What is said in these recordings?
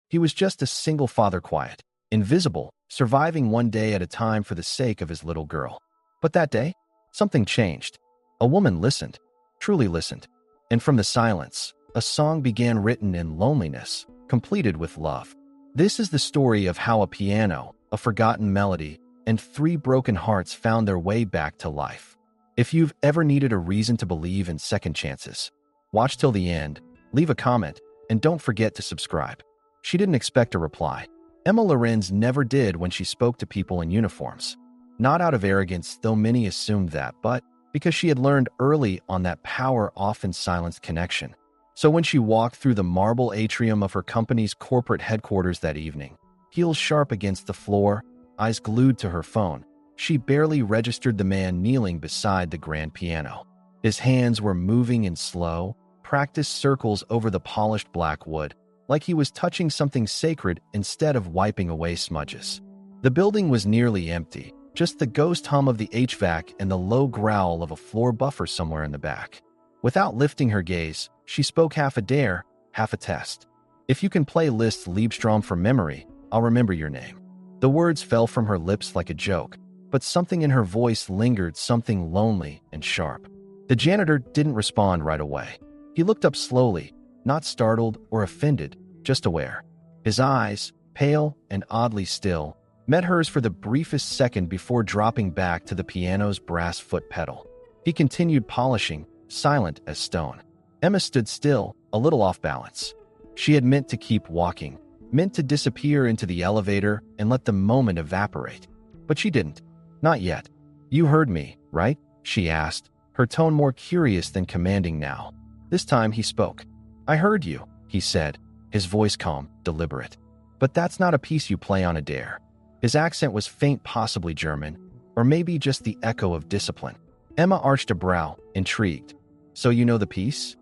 He was just a single father, quiet, invisible, surviving one day at a time for the sake of his little girl. But that day, something changed. A woman listened, truly listened. And from the silence, a song began, written in loneliness, completed with love. This is the story of how a piano, a forgotten melody, and 3 broken hearts found their way back to life. If you've ever needed a reason to believe in second chances, watch till the end, leave a comment, and don't forget to subscribe. She didn't expect a reply. Emma Lorenz never did when she spoke to people in uniforms. Not out of arrogance, though many assumed that, but because she had learned early on that power often silenced connection. So when she walked through the marble atrium of her company's corporate headquarters that evening, heels sharp against the floor, eyes glued to her phone, she barely registered the man kneeling beside the grand piano. His hands were moving in slow, practiced circles over the polished black wood, like he was touching something sacred instead of wiping away smudges. The building was nearly empty, just the ghost hum of the HVAC and the low growl of a floor buffer somewhere in the back. Without lifting her gaze, she spoke, half a dare, half a test. "If you can play Liszt's Liebstraum from memory, I'll remember your name." The words fell from her lips like a joke, but something in her voice lingered, something lonely and sharp. The janitor didn't respond right away. He looked up slowly, not startled or offended, just aware. His eyes, pale and oddly still, met hers for the briefest second before dropping back to the piano's brass foot pedal. He continued polishing, silent as stone. Emma stood still, a little off balance. She had meant to keep walking, meant to disappear into the elevator and let the moment evaporate. But she didn't. Not yet. "You heard me, right?" she asked, her tone more curious than commanding now. This time he spoke. "I heard you," he said, his voice calm, deliberate. "But that's not a piece you play on a dare." His accent was faint, possibly German, or maybe just the echo of discipline. Emma arched a brow, intrigued. "So you know the piece?"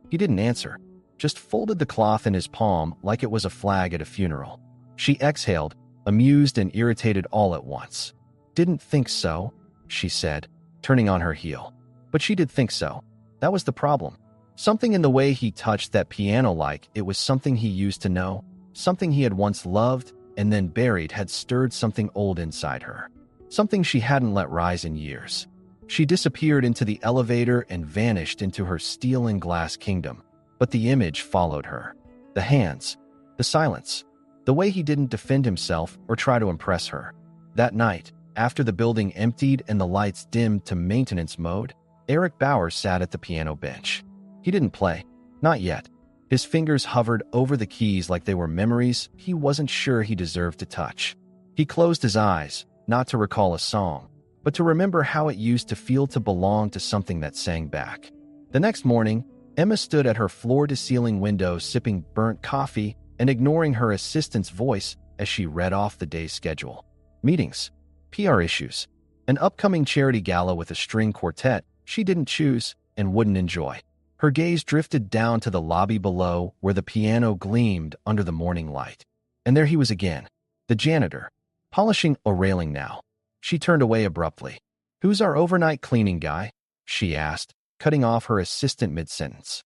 He didn't answer, just folded the cloth in his palm like it was a flag at a funeral. She exhaled, amused and irritated all at once. "Didn't think so," she said, turning on her heel. But she did think so. That was the problem. Something in the way he touched that piano, like it was something he used to know, something he had once loved and then buried, had stirred something old inside her. Something she hadn't let rise in years. She disappeared into the elevator and vanished into her steel and glass kingdom. But the image followed her. The hands, the silence, the way he didn't defend himself or try to impress her. That night, after the building emptied and the lights dimmed to maintenance mode, Eric Bauer sat at the piano bench. He didn't play. Not yet. His fingers hovered over the keys like they were memories he wasn't sure he deserved to touch. He closed his eyes, not to recall a song, but to remember how it used to feel to belong to something that sang back. The next morning, Emma stood at her floor-to-ceiling window sipping burnt coffee and ignoring her assistant's voice as she read off the day's schedule. Meetings, PR issues, an upcoming charity gala with a string quartet she didn't choose and wouldn't enjoy. Her gaze drifted down to the lobby below where the piano gleamed under the morning light. And there he was again, the janitor, polishing a railing now. She turned away abruptly. "Who's our overnight cleaning guy?" she asked, cutting off her assistant mid-sentence.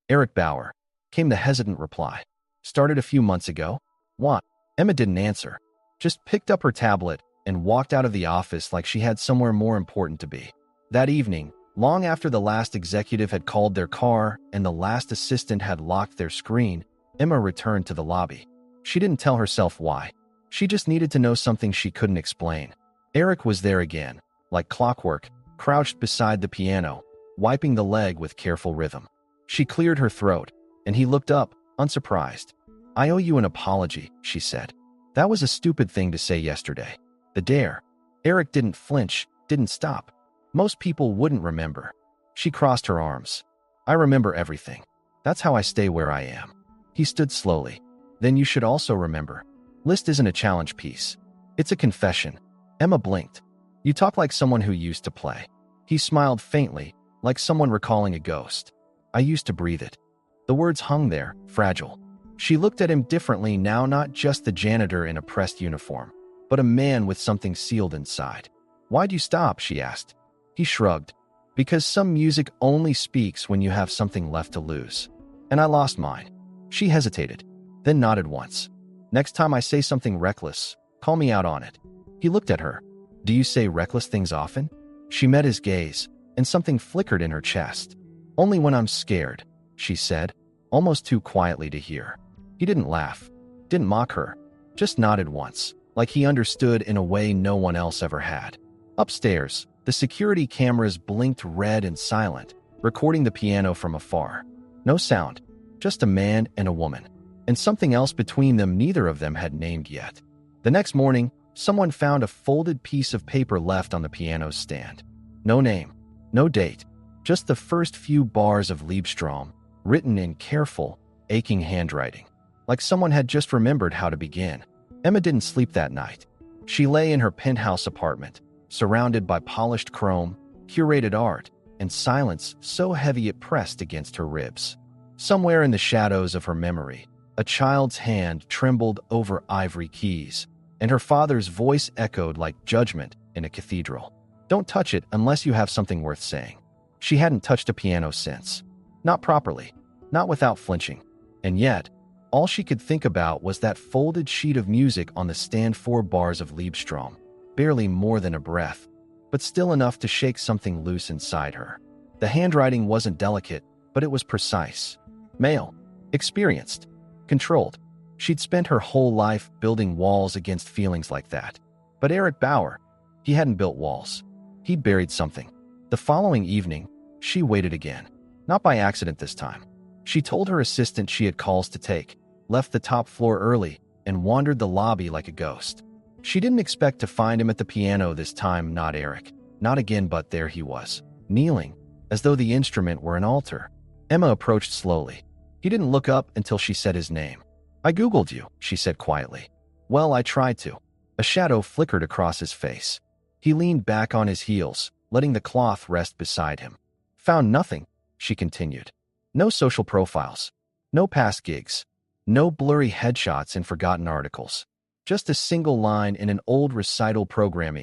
Eric Bauer," came the hesitant reply. "Started a few months ago." "What?" Emma didn't answer, just picked up her tablet and walked out of the office like she had somewhere more important to be. That evening, long after the last executive had called their car and the last assistant had locked their screen, Emma returned to the lobby. She didn't tell herself why. She just needed to know something she couldn't explain. Eric was there again, like clockwork, crouched beside the piano, wiping the leg with careful rhythm. She cleared her throat, and he looked up, unsurprised. "I owe you an apology," she said. "That was a stupid thing to say yesterday." The dare. Eric didn't flinch, didn't stop. Most people wouldn't remember. She crossed her arms. "I remember everything. That's how I stay where I am." He stood slowly. "Then you should also remember. Liszt isn't a challenge piece. It's a confession." Emma blinked. "You talk like someone who used to play." He smiled faintly, like someone recalling a ghost. "I used to breathe it." The words hung there, fragile. She looked at him differently now, not just the janitor in a pressed uniform, but a man with something sealed inside. "Why'd you stop?" she asked. He shrugged. "Because some music only speaks when you have something left to lose. And I lost mine." She hesitated. then nodded once. Next time I say something reckless, call me out on it. He looked at her. Do you say reckless things often? She met his gaze, and something flickered in her chest. Only when I'm scared, she said, almost too quietly to hear. He didn't laugh, didn't mock her, just nodded once, like he understood in a way no one else ever had. Upstairs, the security cameras blinked red and silent, recording the piano from afar. No sound, just a man and a woman, and something else between them neither of them had named yet. The next morning, someone found a folded piece of paper left on the piano stand. No name, no date, just the first few bars of lives.This, written in careful, aching handwriting, like someone had just remembered how to begin. Emma didn't sleep that night. She lay in her penthouse apartment, surrounded by polished chrome, curated art, and silence so heavy it pressed against her ribs. Somewhere in the shadows of her memory, a child's hand trembled over ivory keys, and her father's voice echoed like judgment in a cathedral. Don't touch it unless you have something worth saying. She hadn't touched a piano since. Not properly, not without flinching. And yet, all she could think about was that folded sheet of music on the stand, 4 bars of lives.This, barely more than a breath, but still enough to shake something loose inside her. The handwriting wasn't delicate, but it was precise. Male, experienced, controlled. She'd spent her whole life building walls against feelings like that. But Eric Bauer, he hadn't built walls. He'd buried something. The following evening, she waited again. Not by accident this time. She told her assistant she had calls to take, left the top floor early, and wandered the lobby like a ghost. She didn't expect to find him at the piano this time, not Eric. Not again, but there he was, kneeling, as though the instrument were an altar. Emma approached slowly. He didn't look up until she said his name. I Googled you, she said quietly. Well, I tried to. A shadow flickered across his face. He leaned back on his heels, letting the cloth rest beside him. Found nothing, she continued. No social profiles. No past gigs. No blurry headshots and forgotten articles. Just a single line in an old recital program.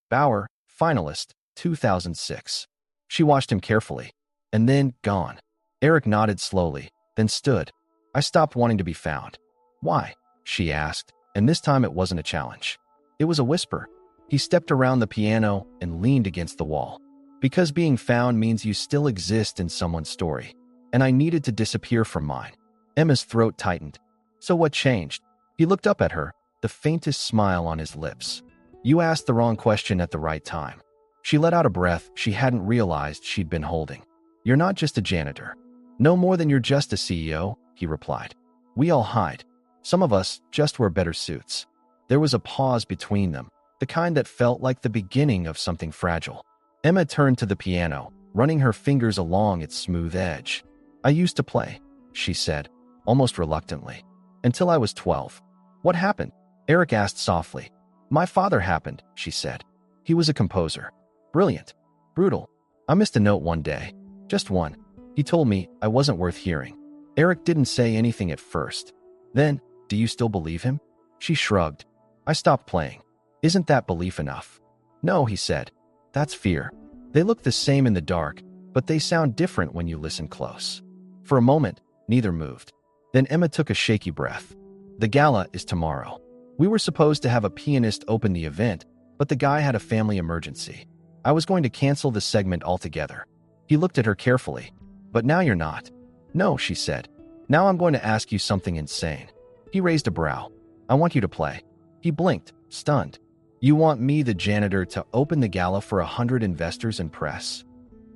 Bauer, finalist, 2006. She watched him carefully. And then, gone. Eric nodded slowly, then stood. I stopped wanting to be found. Why? She asked, and this time it wasn't a challenge. It was a whisper. He stepped around the piano and leaned against the wall. Because being found means you still exist in someone's story. And I needed to disappear from mine. Emma's throat tightened. So what changed? He looked up at her, the faintest smile on his lips. You asked the wrong question at the right time. She let out a breath she hadn't realized she'd been holding. You're not just a janitor. No more than you're just a CEO, he replied. We all hide. Some of us just wear better suits. There was a pause between them, the kind that felt like the beginning of something fragile. Emma turned to the piano, running her fingers along its smooth edge. I used to play, she said, almost reluctantly. Until I was 12. What happened? Eric asked softly. My father happened, she said. He was a composer. Brilliant. Brutal. I missed a note one day. Just one. He told me I wasn't worth hearing. Eric didn't say anything at first. Then, do you still believe him? She shrugged. I stopped playing. Isn't that belief enough? No, he said. That's fear. They look the same in the dark, but they sound different when you listen close. For a moment, neither moved. Then Emma took a shaky breath. The gala is tomorrow. We were supposed to have a pianist open the event, but the guy had a family emergency. I was going to cancel the segment altogether. He looked at her carefully. But now you're not. No, she said. Now I'm going to ask you something insane. He raised a brow. I want you to play. He blinked, stunned. You want me, the janitor, to open the gala for 100 investors and press?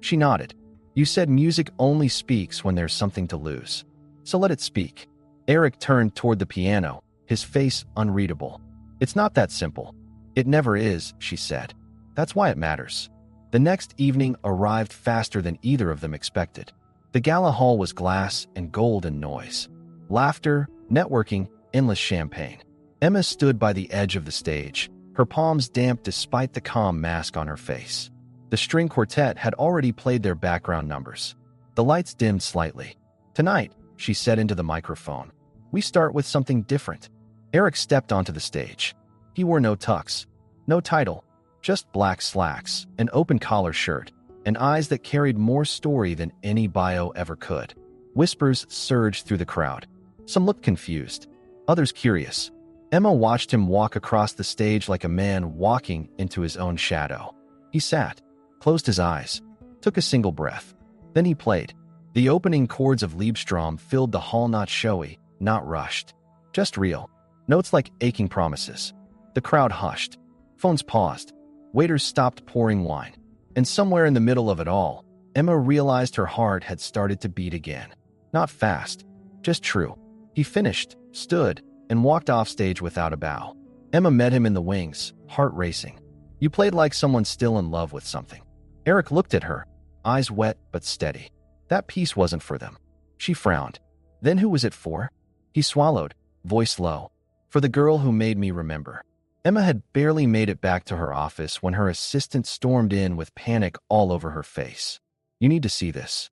She nodded. You said music only speaks when there's something to lose. So let it speak. Eric turned toward the piano, his face unreadable. It's not that simple. It never is, she said. That's why it matters. The next evening arrived faster than either of them expected. The gala hall was glass and gold and noise. Laughter, networking, endless champagne. Emma stood by the edge of the stage, her palms damp despite the calm mask on her face. The string quartet had already played their background numbers. The lights dimmed slightly. Tonight, she said into the microphone, we start with something different. Eric stepped onto the stage. He wore no tux, no title, just black slacks, an open collar shirt, and eyes that carried more story than any bio ever could. Whispers surged through the crowd. Some looked confused. others curious. Emma watched him walk across the stage like a man walking into his own shadow. He sat, closed his eyes, took a single breath. Then he played. The opening chords of Liebstrom filled the hall, not showy, not rushed, just real. Notes like aching promises. The crowd hushed. Phones paused. Waiters stopped pouring wine. And somewhere in the middle of it all, Emma realized her heart had started to beat again. Not fast, just true. He finished, stood, and walked off stage without a bow. Emma met him in the wings, heart racing. You played like someone still in love with something. Eric looked at her, eyes wet but steady. That piece wasn't for them. She frowned. Then who was it for? He swallowed, voice low. For the girl who made me remember. Emma had barely made it back to her office when her assistant stormed in with panic all over her face. You need to see this.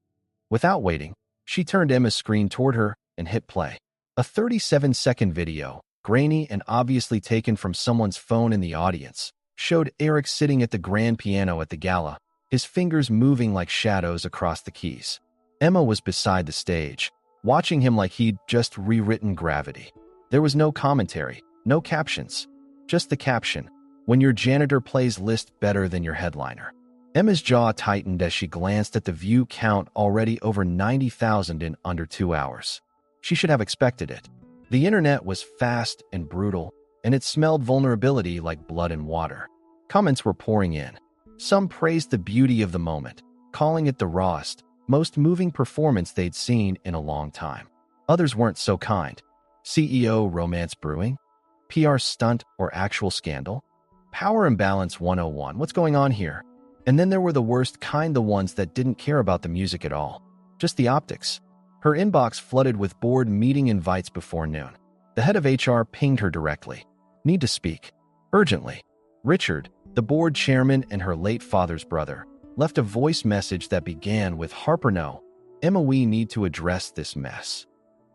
Without waiting, she turned Emma's screen toward her and hit play. A 37-second video, grainy and obviously taken from someone's phone in the audience, showed Eric sitting at the grand piano at the gala, his fingers moving like shadows across the keys. Emma was beside the stage, watching him like he'd just rewritten gravity. There was no commentary, no captions. Just the caption, when your janitor plays Liszt better than your headliner. Emma's jaw tightened as she glanced at the view count, already over 90,000 in under 2 hours. She should have expected it. The internet was fast and brutal, and it smelled vulnerability like blood and water. Comments were pouring in. Some praised the beauty of the moment, calling it the rawest, most moving performance they'd seen in a long time. Others weren't so kind. CEO romance brewing? PR stunt or actual scandal? Power imbalance 101, what's going on here? And then there were the worst kind, the ones that didn't care about the music at all. Just the optics. Her inbox flooded with board meeting invites before noon. The head of HR pinged her directly. Need to speak. Urgently. Richard, the board chairman and her late father's brother, left a voice message that began with Harper, no. Emma, we need to address this mess.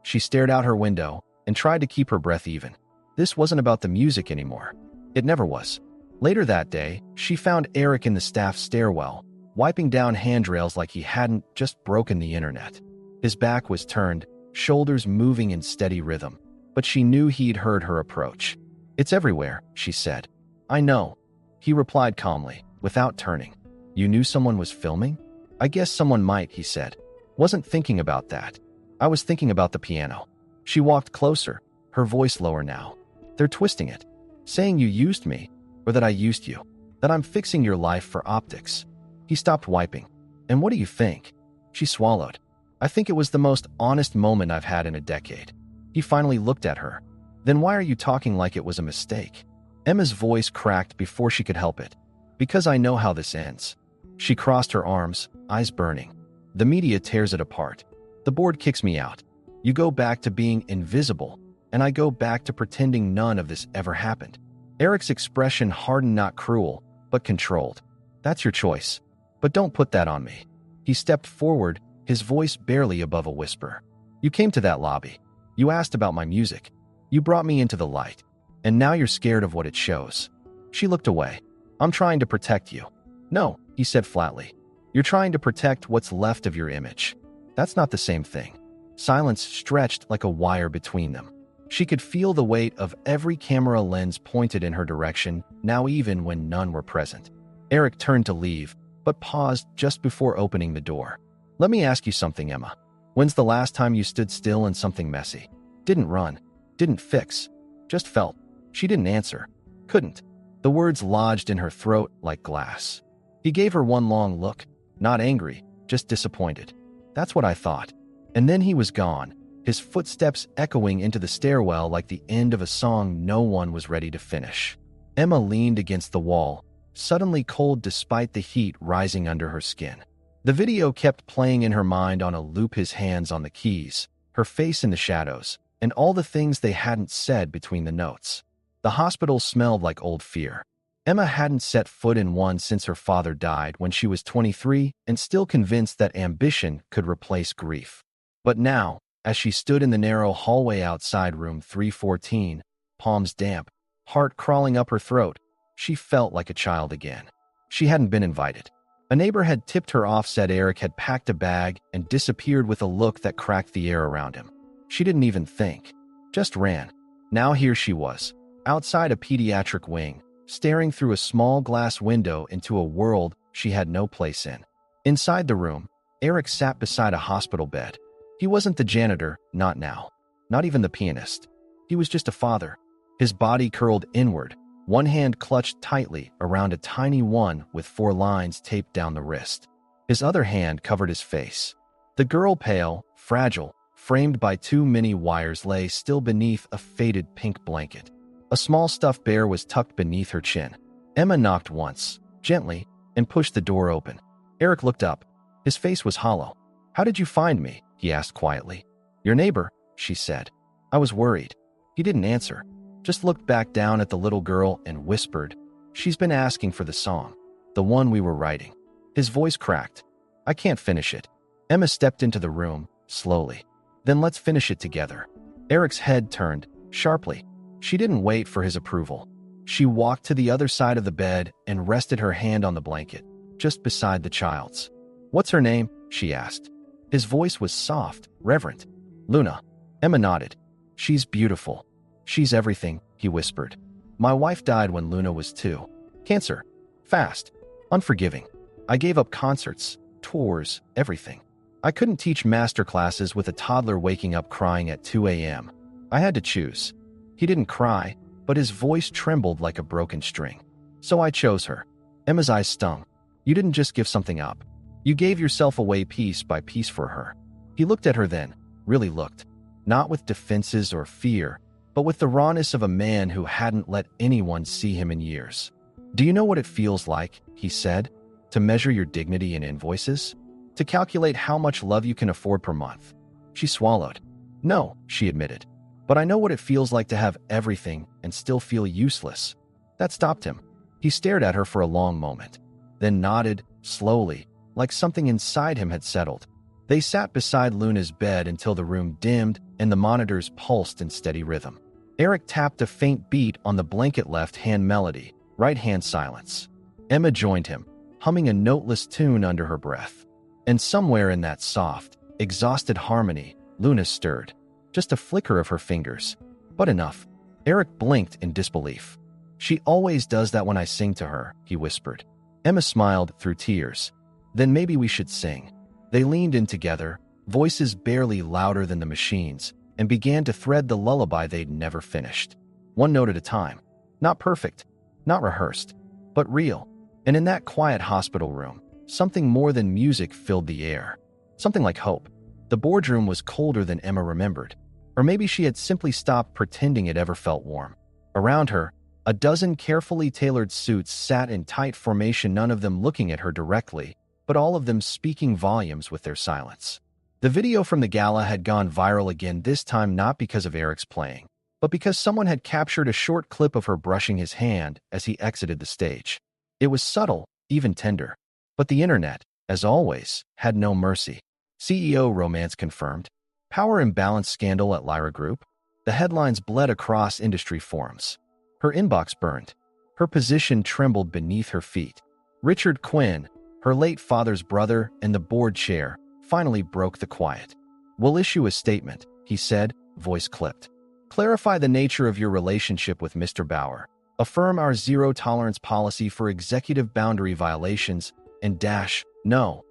She stared out her window and tried to keep her breath even. This wasn't about the music anymore. It never was. Later that day, she found Eric in the staff stairwell, wiping down handrails like he hadn't just broken the internet. His back was turned, shoulders moving in steady rhythm, but she knew he'd heard her approach. It's everywhere, she said. I know. He replied calmly, without turning. You knew someone was filming? I guess someone might, he said. Wasn't thinking about that. I was thinking about the piano. She walked closer, her voice lower now. They're twisting it, saying you used me, or that I used you, that I'm fixing your life for optics. He stopped wiping. And what do you think? She swallowed. I think it was the most honest moment I've had in a decade. He finally looked at her. Then why are you talking like it was a mistake? Emma's voice cracked before she could help it. Because I know how this ends. She crossed her arms, eyes burning. The media tears it apart. The board kicks me out. You go back to being invisible, and I go back to pretending none of this ever happened. Eric's expression hardened, not cruel, but controlled. That's your choice. But don't put that on me. He stepped forward, his voice barely above a whisper. You came to that lobby. You asked about my music. You brought me into the light. And now you're scared of what it shows. She looked away. I'm trying to protect you. No, he said flatly. You're trying to protect what's left of your image. That's not the same thing. Silence stretched like a wire between them. She could feel the weight of every camera lens pointed in her direction, now even when none were present. Eric turned to leave, but paused just before opening the door. Let me ask you something, Emma. When's the last time you stood still in something messy? Didn't run, didn't fix, just felt. She didn't answer. Couldn't. The words lodged in her throat like glass. He gave her one long look, not angry, just disappointed. That's what I thought. And then he was gone, his footsteps echoing into the stairwell like the end of a song no one was ready to finish. Emma leaned against the wall, suddenly cold despite the heat rising under her skin. The video kept playing in her mind on a loop, his hands on the keys, her face in the shadows, and all the things they hadn't said between the notes. The hospital smelled like old fear. Emma hadn't set foot in one since her father died when she was 23 and still convinced that ambition could replace grief. But now, as she stood in the narrow hallway outside room 314, palms damp, heart crawling up her throat, she felt like a child again. She hadn't been invited. A neighbor had tipped her off, said Eric had packed a bag and disappeared with a look that cracked the air around him. She didn't even think. Just ran. Now here she was, outside a pediatric wing, staring through a small glass window into a world she had no place in. Inside the room, Eric sat beside a hospital bed. He wasn't the janitor, not now. Not even the pianist. He was just a father. His body curled inward, one hand clutched tightly around a tiny one with 4 lines taped down the wrist. His other hand covered his face. The girl, pale, fragile, framed by too many wires, lay still beneath a faded pink blanket. A small stuffed bear was tucked beneath her chin. Emma knocked once, gently, and pushed the door open. Eric looked up. His face was hollow. "How did you find me?" he asked quietly. "Your neighbor," she said. "I was worried." He didn't answer, just looked back down at the little girl and whispered, "She's been asking for the song, the one we were writing." His voice cracked. "I can't finish it." Emma stepped into the room, slowly. "Then let's finish it together." Eric's head turned, sharply. She didn't wait for his approval. She walked to the other side of the bed and rested her hand on the blanket, just beside the child's. "What's her name?" she asked. His voice was soft, reverent. "Luna." Emma nodded. "She's beautiful. She's everything," he whispered. "My wife died when Luna was 2. Cancer. Fast. Unforgiving. I gave up concerts, tours, everything. I couldn't teach master classes with a toddler waking up crying at 2 a.m. I had to choose." He didn't cry, but his voice trembled like a broken string. "So I chose her." Emma's eyes stung. "You didn't just give something up. You gave yourself away piece by piece for her." He looked at her then, really looked. Not with defenses or fear, but with the rawness of a man who hadn't let anyone see him in years. "Do you know what it feels like," he said, "to measure your dignity in invoices? To calculate how much love you can afford per month?" She swallowed. "No," she admitted. "But I know what it feels like to have everything and still feel useless." That stopped him. He stared at her for a long moment, then nodded, slowly, like something inside him had settled. They sat beside Luna's bed until the room dimmed and the monitors pulsed in steady rhythm. Eric tapped a faint beat on the blanket, left hand melody, right hand silence. Emma joined him, humming a noteless tune under her breath. And somewhere in that soft, exhausted harmony, Luna stirred. Just a flicker of her fingers. But enough. Eric blinked in disbelief. "She always does that when I sing to her," he whispered. Emma smiled through tears. "Then maybe we should sing." They leaned in together, voices barely louder than the machines, and began to thread the lullaby they'd never finished. One note at a time. Not perfect, not rehearsed, but real. And in that quiet hospital room, something more than music filled the air. Something like hope. The boardroom was colder than Emma remembered. Or maybe she had simply stopped pretending it ever felt warm. Around her, a dozen carefully tailored suits sat in tight formation, none of them looking at her directly, but all of them speaking volumes with their silence. The video from the gala had gone viral again, this time not because of Eric's playing, but because someone had captured a short clip of her brushing his hand as he exited the stage. It was subtle, even tender. But the internet, as always, had no mercy. CEO romance confirmed. Power imbalance scandal at Lyra Group. The headlines bled across industry forums. Her inbox burned. Her position trembled beneath her feet. Richard Quinn, her late father's brother and the board chair, finally broke the quiet. "We'll issue a statement," he said, voice clipped. "Clarify the nature of your relationship with Mr. Bauer. Affirm our zero-tolerance policy for executive boundary violations, and dash, no."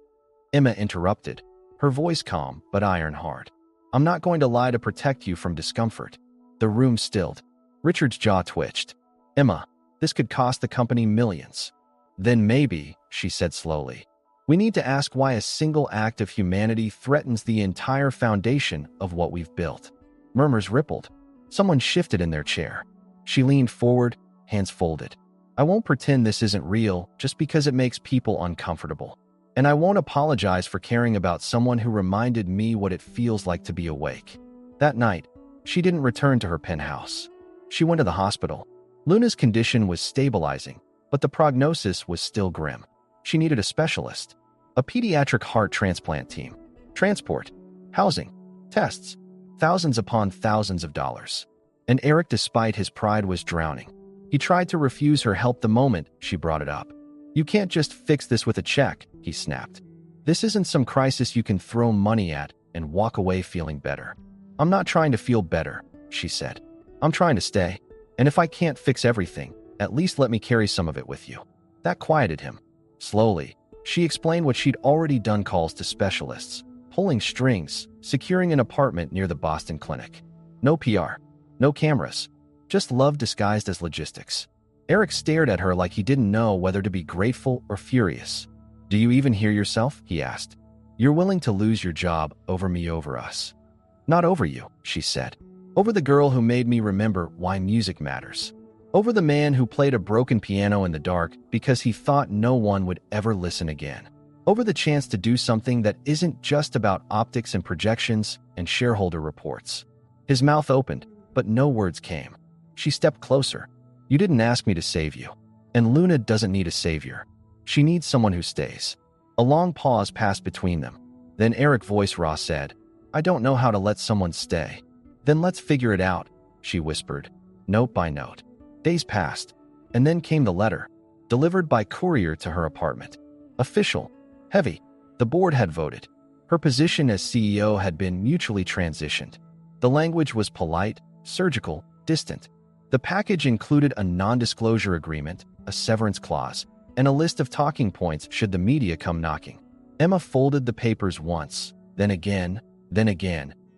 Emma interrupted, her voice calm but iron hard. "I'm not going to lie to protect you from discomfort." The room stilled. Richard's jaw twitched. "Emma, this could cost the company millions." "Then maybe," she said slowly, "we need to ask why a single act of humanity threatens the entire foundation of what we've built." Murmurs rippled. Someone shifted in their chair. She leaned forward, hands folded. "I won't pretend this isn't real just because it makes people uncomfortable. And I won't apologize for caring about someone who reminded me what it feels like to be awake." That night, she didn't return to her penthouse. She went to the hospital. Luna's condition was stabilizing, but the prognosis was still grim. She needed a specialist, a pediatric heart transplant team, transport, housing, tests, thousands upon thousands of dollars. And Eric, despite his pride, was drowning. He tried to refuse her help the moment she brought it up. "You can't just fix this with a check," he snapped. "This isn't some crisis you can throw money at and walk away feeling better." "I'm not trying to feel better," she said. I'm trying to stay. And if I can't fix everything, at least let me carry some of it with you." That quieted him. Slowly, she explained what she'd already done: calls to specialists, pulling strings, securing an apartment near the Boston clinic. No PR, no cameras, just love disguised as logistics. Eric stared at her like he didn't know whether to be grateful or furious. "Do you even hear yourself?" he asked. "You're willing to lose your job over me, over us." "Not over you," she said. "Over the girl who made me remember why music matters. Over the man who played a broken piano in the dark because he thought no one would ever listen again. Over the chance to do something that isn't just about optics and projections and shareholder reports." His mouth opened, but no words came. She stepped closer. "You didn't ask me to save you. And Luna doesn't need a savior. She needs someone who stays." A long pause passed between them. Then Eric's voice raw said, "I don't know how to let someone stay." "Then let's figure it out," she whispered, note by note. Days passed, and then came the letter, delivered by courier to her apartment. Official, heavy. The board had voted. Her position as CEO had been mutually transitioned. The language was polite, surgical, distant. The package included a non-disclosure agreement, a severance clause, and a list of talking points should the media come knocking. Emma folded the papers once, then again,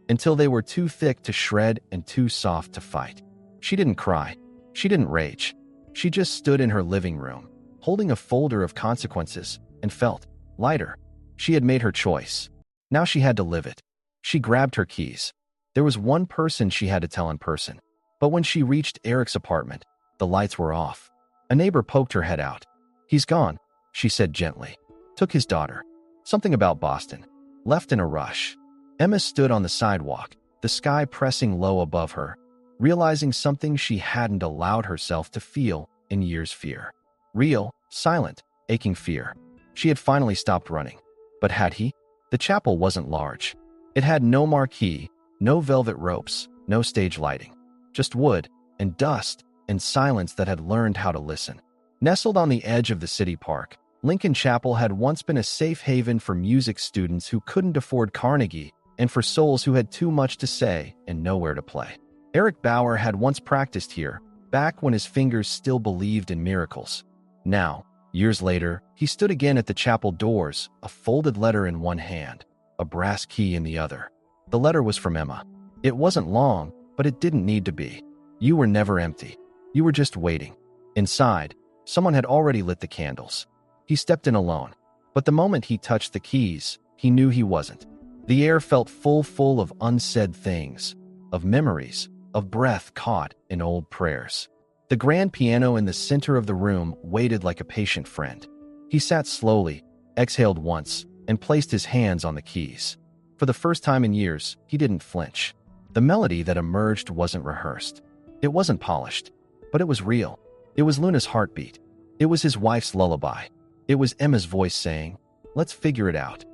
until they were too thick to shred and too soft to fight. She didn't cry. She didn't rage. She just stood in her living room, holding a folder of consequences, and felt lighter. She had made her choice. Now she had to live it. She grabbed her keys. There was one person she had to tell in person. But when she reached Eric's apartment, the lights were off. A neighbor poked her head out. "He's gone," she said gently. "Took his daughter. Something about Boston. Left in a rush." Emma stood on the sidewalk, the sky pressing low above her, realizing something she hadn't allowed herself to feel in years: fear. Real, silent, aching fear. She had finally stopped running. But had he? The chapel wasn't large. It had no marquee, no velvet ropes, no stage lighting. Just wood and dust and silence that had learned how to listen. Nestled on the edge of the city park, Lincoln Chapel had once been a safe haven for music students who couldn't afford Carnegie and for souls who had too much to say and nowhere to play. Eric Bauer had once practiced here, back when his fingers still believed in miracles. Now, years later, he stood again at the chapel doors, a folded letter in one hand, a brass key in the other. The letter was from Emma. It wasn't long, but it didn't need to be. You were never empty. You were just waiting. Inside, someone had already lit the candles. He stepped in alone, but the moment he touched the keys, he knew he wasn't. The air felt full of unsaid things, of memories, of breath caught in old prayers. The grand piano in the center of the room waited like a patient friend. He sat slowly, exhaled once, and placed his hands on the keys. For the first time in years, he didn't flinch. The melody that emerged wasn't rehearsed. It wasn't polished, but it was real. It was Luna's heartbeat. It was his wife's lullaby. It was Emma's voice saying, "Let's figure it out."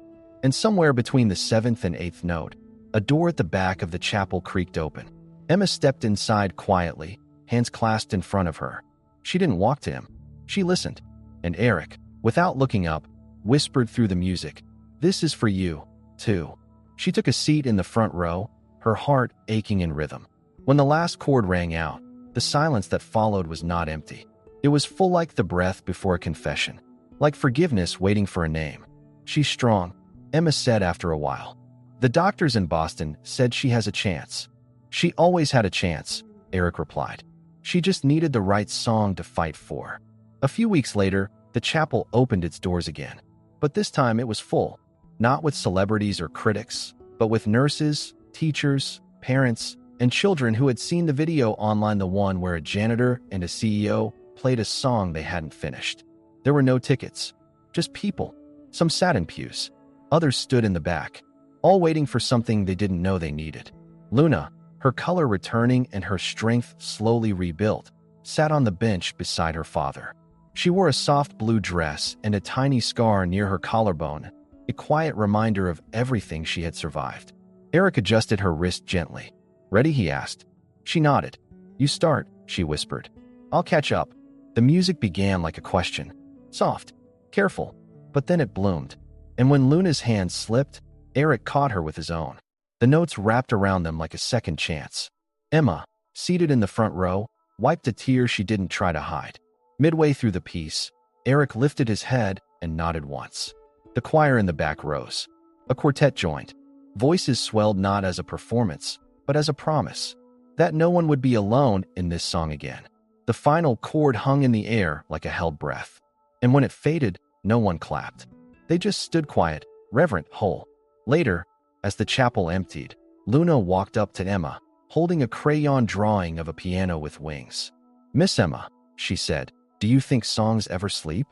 And somewhere between the seventh and eighth note, a door at the back of the chapel creaked open. Emma stepped inside quietly, hands clasped in front of her. She didn't walk to him. She listened. And Eric, without looking up, whispered through the music, "This is for you, too." She took a seat in the front row, her heart aching in rhythm. When the last chord rang out, the silence that followed was not empty. It was full, like the breath before a confession, like forgiveness waiting for a name. "She's strong," Emma said after a while. "The doctors in Boston said she has a chance." "She always had a chance," Eric replied. "She just needed the right song to fight for." A few weeks later, the chapel opened its doors again. But this time it was full, not with celebrities or critics, but with nurses, teachers, parents, and children who had seen the video online, the one where a janitor and a CEO played a song they hadn't finished. There were no tickets, just people. Some sat in pews. Others stood in the back, all waiting for something they didn't know they needed. Luna, her color returning and her strength slowly rebuilt, sat on the bench beside her father. She wore a soft blue dress and a tiny scar near her collarbone, a quiet reminder of everything she had survived. Eric adjusted her wrist gently. "Ready?" he asked. She nodded. "You start," she whispered. "I'll catch up." The music began like a question. Soft, careful, but then it bloomed. And when Luna's hand slipped, Eric caught her with his own. The notes wrapped around them like a second chance. "Emma," seated in the front row, wiped a tear she didn't try to hide. Midway through the piece, Eric lifted his head and nodded once. The choir in the back rose. A quartet joined. Voices swelled not as a performance, but as a promise that no one would be alone in this song again. The final chord hung in the air like a held breath. And when it faded, no one clapped. They just stood quiet, reverent, whole. Later, as the chapel emptied, Luna walked up to Emma, holding a crayon drawing of a piano with wings. "Miss Emma," she said, "do you think songs ever sleep?"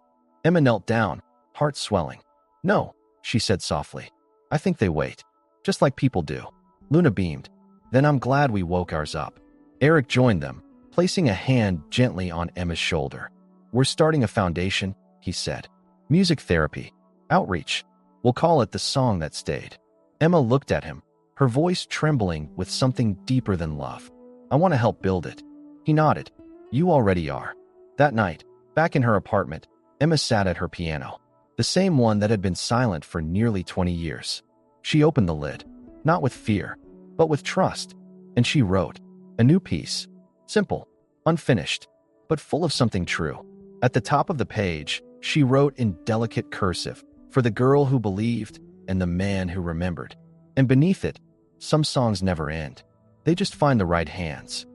Emma knelt down, heart swelling. "No," she said softly. "I think they wait, just like people do." Luna beamed. "Then I'm glad we woke ours up." Eric joined them, placing a hand gently on Emma's shoulder. "We're starting a foundation," he said. "Music therapy. Outreach. We'll call it The Song That Stayed." Emma looked at him, her voice trembling with something deeper than love. "I want to help build it." He nodded. "You already are." That night, back in her apartment, Emma sat at her piano, the same one that had been silent for nearly 20 years. She opened the lid, not with fear, but with trust, and she wrote a new piece, simple, unfinished, but full of something true. At the top of the page, she wrote in delicate cursive, "For the girl who believed and the man who remembered." And beneath it, "Some songs never end. They just find the right hands."